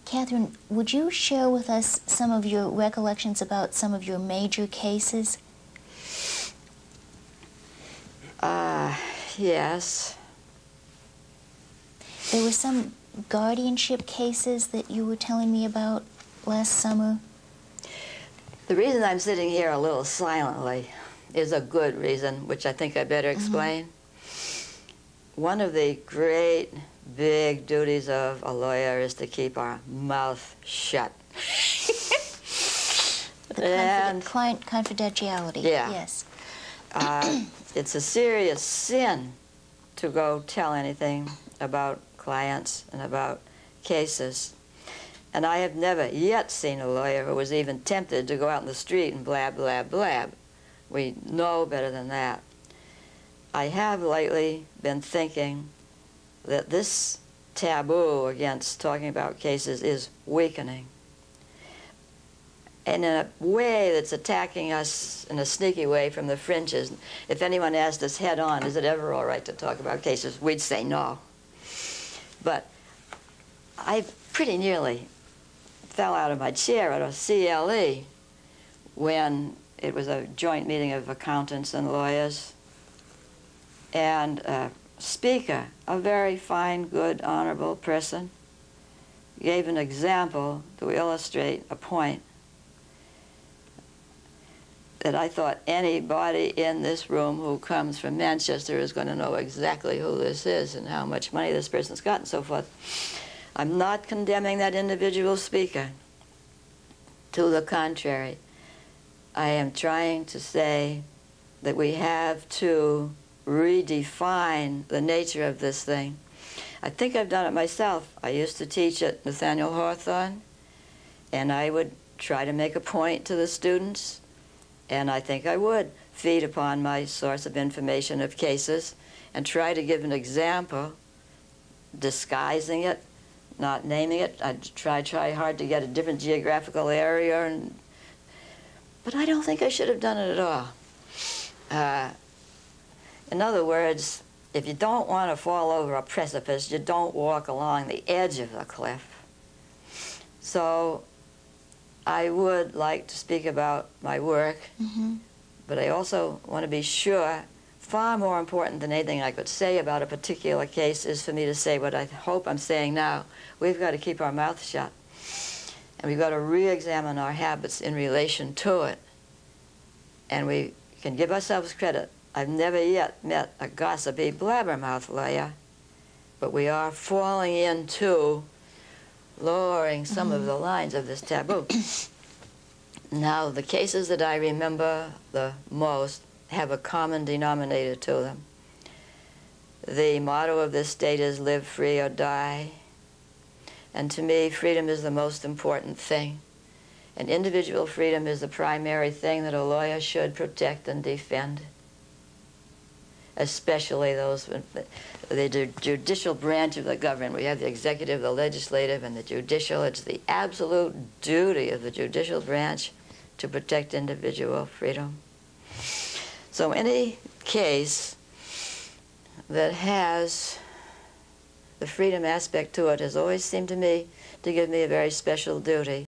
Catherine, would you share with us some of your recollections about some of your major cases? Yes. There were some guardianship cases that you were telling me about last summer. The reason I'm sitting here a little silently is a good reason, which I think I better explain. One of the great big duties of a lawyer is to keep our mouth shut. Client confidentiality. Yeah. Yes. It's a serious sin to go tell anything about clients and about cases. And I have never yet seen a lawyer who was even tempted to go out in the street and blab, blab, blab. We know better than that. I have lately been thinking that this taboo against talking about cases is weakening. And in a way that's attacking us in a sneaky way from the fringes. If anyone asked us head on, is it ever all right to talk about cases, we'd say no. But I pretty nearly fell out of my chair at a CLE when it was a joint meeting of accountants and lawyers. And a speaker, a very fine, good, honorable person, gave an example to illustrate a point that I thought anybody in this room who comes from Manchester is going to know exactly who this is and how much money this person's got and so forth. I'm not condemning that individual speaker. To the contrary, I am trying to say that we have to redefine the nature of this thing. I think I've done it myself. I used to teach at Nathaniel Hawthorne, and I would try to make a point to the students, and I think I would feed upon my source of information of cases and try to give an example, disguising it, not naming it. I'd try hard to get a different geographical area, but I don't think I should have done it at all. In other words, if you don't want to fall over a precipice, you don't walk along the edge of the cliff. So I would like to speak about my work, but I also want to be sure, far more important than anything I could say about a particular case is for me to say what I hope I'm saying now. We've got to keep our mouth shut, and we've got to re-examine our habits in relation to it. And we can give ourselves credit. I've never yet met a gossipy blabbermouth lawyer, but we are falling into lowering some of the lines of this taboo. Now, the cases that I remember the most have a common denominator to them. The motto of this state is live free or die. And to me, freedom is the most important thing. And individual freedom is the primary thing that a lawyer should protect and defend. Especially those, the judicial branch of the government. We have the executive, the legislative, and the judicial. It's the absolute duty of the judicial branch to protect individual freedom. So any case that has the freedom aspect to it has always seemed to me to give me a very special duty.